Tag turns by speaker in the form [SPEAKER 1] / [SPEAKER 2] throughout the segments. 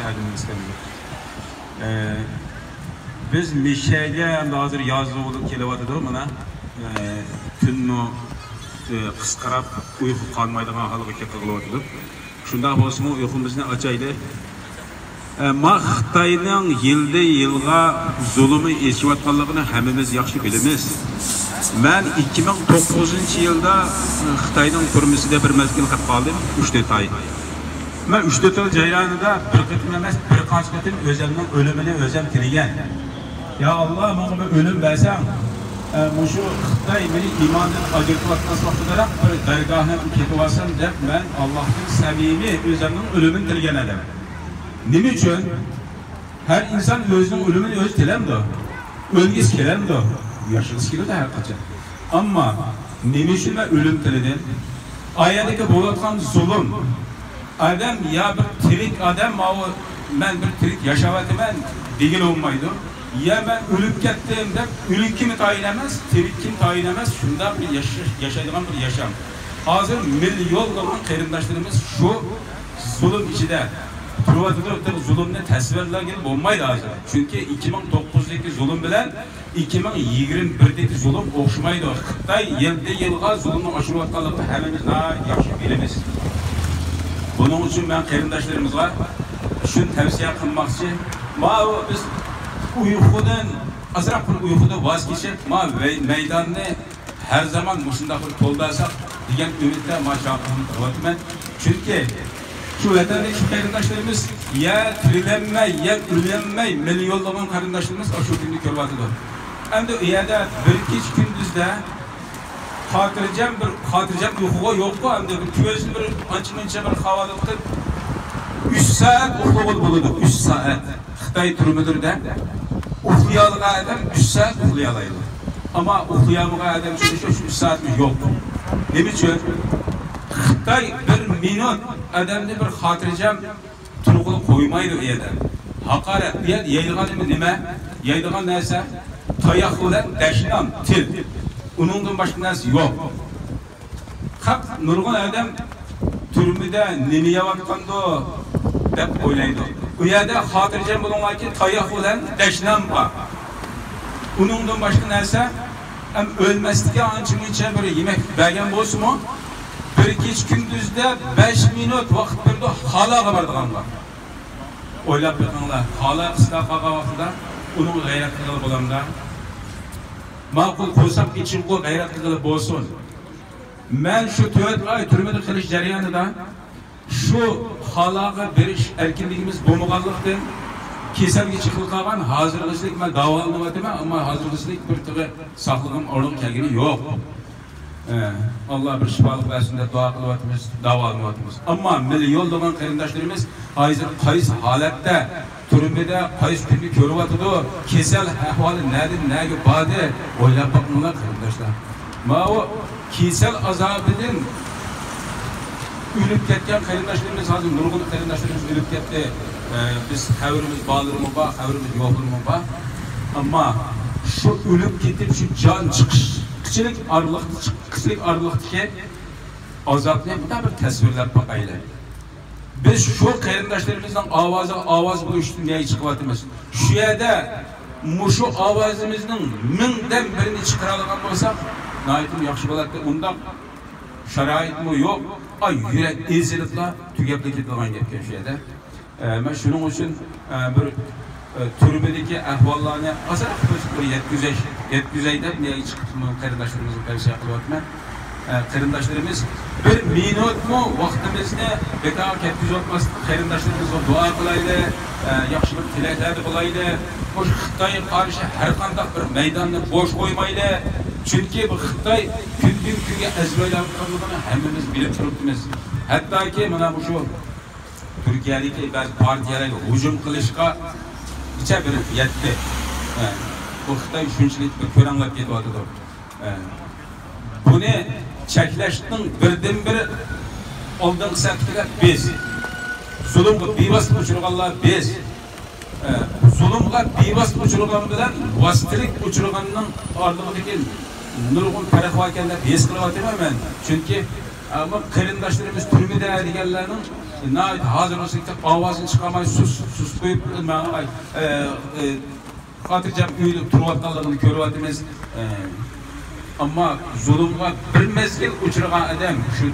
[SPEAKER 1] hadimiz keldi. Biz Mishaga hozir yozda bo'lib kelyapti mana. Tunni qisqarab uyqu qolmaydigan holga kelib. Shunda bo'lsa-mu uyqumizni ochaylik. Xitoyning yilga zulmi esiyotganligini hammamiz yaxshi bilamiz. Men 2009-yilda Xitoyning turmusida bir mezgil qilib qoldim, 3-4 oy. Men 3-4 oy jarayonida bir qitim emas, bir qancha qitim o'zimning o'limini o'zim tilgan. Ya Allah, menga o'lim bersang, şu Xitoy meni iymondan ajratayotgan vaqtida bir dargohga ketib olsam deb men Allohning samimiy o'zimning o'limini tilgan edim. Nima uchun? Her inson o'zining o'limini o'zi tilamdi. O'lgisi kelamdi. Yashagisi keladi har qachon. Ammo nima uchun men o'lim tiladim? Oyatdagi bo'layotgan zulm. Adam ya bir tirik adam, men bir tirik yashayapman degan olmaydi. Ya ben ölüp kettim deb, ölüm kimi tayin emas, tirik kim tayin emas, şundan bir yaşaydigan bir yaşam. Hazır milyonlagan qarindoshlarimiz şu zulüm içinde turvatıda zulümni tasvirlagan bo'lmaydi hazır. Çünkü 2009'daki zulüm bilen 2021'deki zulüm o'xshamaydi. Xitoy yilga zulümni oshirayotganligini hammamiz yaxshi bilamiz. Bunun için ben qarindoshlarımizga shuni tavsiya qilmoqchi. Biz uykudan, azraq bir uykuda vaz geçip, meydanını her zaman mushunda bir to'ldirsak degan umidda maşaqatini qilyapman. Çünkü şu vatandagi şu qarindoshlarimiz ya tirilanmay, ya o'lanmay milyonlagan qarindoshlarimiz shu kunni ko'ryapti. Endi u yerda bir kech kunduzda xotirjam uyquga yo'q-ku, endi ko'zni bir ancha-muncha bir havoda qilib 3 soat uxlab bo'ladi, 3 soat. Xitoy turmudirda uxlayolgan adam 3 saat uxlayalaydi. Ama uxlayolmagan adam için 3 saat yok. Nima uchun? Xitoy bir minut adamni bir xotirjam turg'ini qo'ymaydi u yerda. Haqorat, bu yerda yeydigan nima? Yeydigan narsa tayoq bilan dashnam, til. Uningdan boshqa narsa yo'q. Haq nurg'un adam turmida nima yeyotgando deb o'ylaydi. Bu yerda xotirjam bo'lganki tayoq bilan dashnam bor. Uningdan boshqa narsa ham o'lmaslikka ancha-muncha bir yemak bergan bo'lsa-mu, bir kech kunduzda 5 minut vaqt berdi xaloga bordiganlar. O'ylab qo'yinglar, xalo qisqa qolgan vaqtida uni g'ayrat qilib bo'lamda. Ma'qul qo'ysam ichim qo'y g'ayrat qilib bo'lsin. Men shu 4 oy turmada qilish jarayonida şu xaloga berish erkinligimiz bo'lmaganlikdan kasalga chiqilib qolgan hozirg'islik men davolanmayapman, ammo hozirg'islik bir tig'i saqlagan o'rin kelgani yo'q. Allah bir shifolik bersin deb duo qilyapmiz, davolanmayapmiz. Ammo milyonlagan qarindoshlarimiz hozir qaysi holatda turmada qaysi kunni ko'ryapti, kasal ahvoli nega bordi, o'ylab boqinglar qarindoshlar. Mana o kasal azobidan ölüp ketken qarindoshlarimiz hozir nurg'un qarindoshlarimiz ölüp ketdi. Biz qavrimiz bağlarımız var, qavrimiz yo'qlarimiz var. Ama şu ölüp ketib şu can chiqishchilik arliqdagi azobni bir tasvirlab boqaylik. Biz şu qarindoshlarımizdan ovoz bo'lishni nega chiqyapmiz? Shu yerda mushu ovozimizning mingdan birini chiqara olgan bo'lsak, nihoyatda yaxshi bo'ladi. Unda sharoitmi yo'q? Ay yürek ezilibla tugabda ketadigan gapga shu yerda. Men shuning uchun bir turmidagi ahvollarni azroq bir yetkazay deb nega chiqib qarindoshlarimizni tavsiya qilyapman. Qarindoshlarimiz bir minutmi vaqtimizni bekor ketkazayotmasdan qarindoshlarimizni duo qilaylik, yaxshi bir tilaklarni qilaylik. Bu Xitoyga qarshi har qanday bir maydonni bo'sh qo'ymaylik. Çünkü bu Xitoy kunga azbaylanganligini hammamiz bilib turibmiz. Hattoki mana bu shu Turkiyadagi ba'zi partiyalarga hujum qilishga icha berib yetdi. Bu Xitoy shunchalik bir ko'ranglab ketyapti. Buni cheklashning birdan-bir oldingi safiga biz zulmga bevosita uchraganlar biz zulmga bevosita uchragan bilan vositalik uchraganning orlig'idagi nurg'un farq bor ekan deb his qilyapman men. Chunki qarindoshlarimiz turmada deganlarning
[SPEAKER 2] hazır olsak da avazını çıkamay sus koyup Hatırcam uyup turvatkanlığını körüvatımız ama zulümga bir mezgil uçurgan adam şu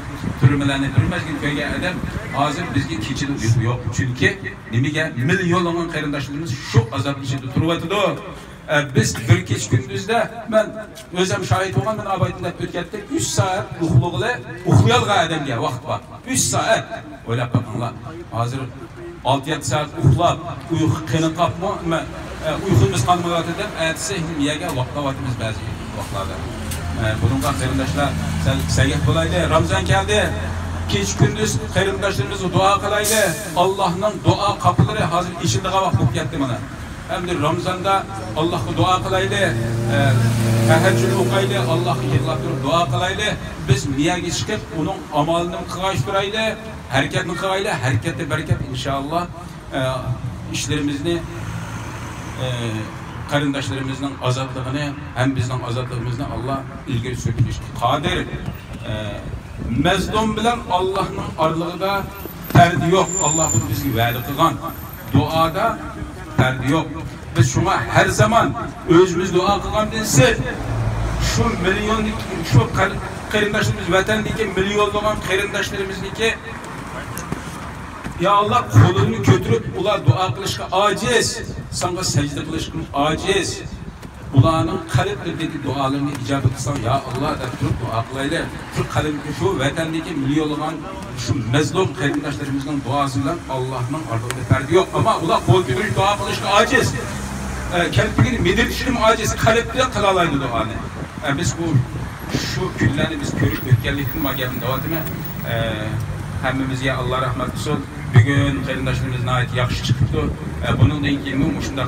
[SPEAKER 2] türmelerine bir mezgil köyge adam hazır bizge keçidi yok çünkü nimige milyonlanan qarindaşlarımız şu azap içinde turvatıdı. Biz bir keç gündüzde ben özüm şahit olgan ben abaytında ötkettik 3 saat uxlayalga adamga vaqt var 3 saat oylap bakınlar hazır 6-7 saat uxlab uyku qenin qapma uykumuz qalmagatıdan ertesi miyege vaqtlavatımız bazı vaqtlarda bununla qarindaşlar səgət bolaydı Ramazan geldi keç gündüz qarindaşlarımızı dua qılaydı Allah'ın dua kapıları hazır içinde vaqt bo'lib ketdi mana hem de Ramazan'da Allah'a dua kılaydı, teheccüd okuyaydı, Allah'a yığılap durup dua kılaydı. Biz niyage çıkıp onun amalını kılaştıraydı, hareketini kılaydı, harekette bereket inşallah işlerimizni, qarindaşlarımızın azatlığını hem bizden azatlığımızdan Allah ilgili sürtüş. Kadir, mezlum bilen Allah'ın aralığında perdi yok. Allah bunu bizi vədi kılgan. Duada perdi yok. Biz şuna her zaman özümüz dua kılgan dinsin. Şu milyonlik, şu qarindaşlarımız vatandaki milyonlanan qarindaşlarımızdaki ya Allah kolunu götürüp ular dua kılışka aciz. Sana secde kılışkın aciz. Ulanın kalplerindeki dualarını icabet etsen ya Allah da durup dua kılayla. Şu kalp, şu vatandaki milyonlanan şu mezlum qarindaşlarımızın duasından Allah'ın ardında perdi yok ama ular kol götürüp dua kılışka aciz. Kelpigini medirişim aciz kalpte kılalaydı duanı. Biz bu şu günlerini biz körüp ötkenlikten magerin davatımı hemmimizge Allah rahmet olsun. Bugün qarindaşlarımızın ait yaxşı çıktı. Bunun da ilgili şundak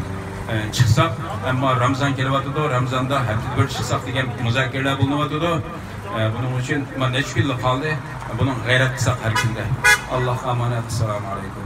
[SPEAKER 2] çıksak ama Ramazan gelivatıdı. Ramazan'da haftada bir çıksak degen müzakereler bulunuvatıdı. Bunun için neçük yıllık kaldı. Bunun gayret kısak her günde. Allah emanet. Selamun aleyküm.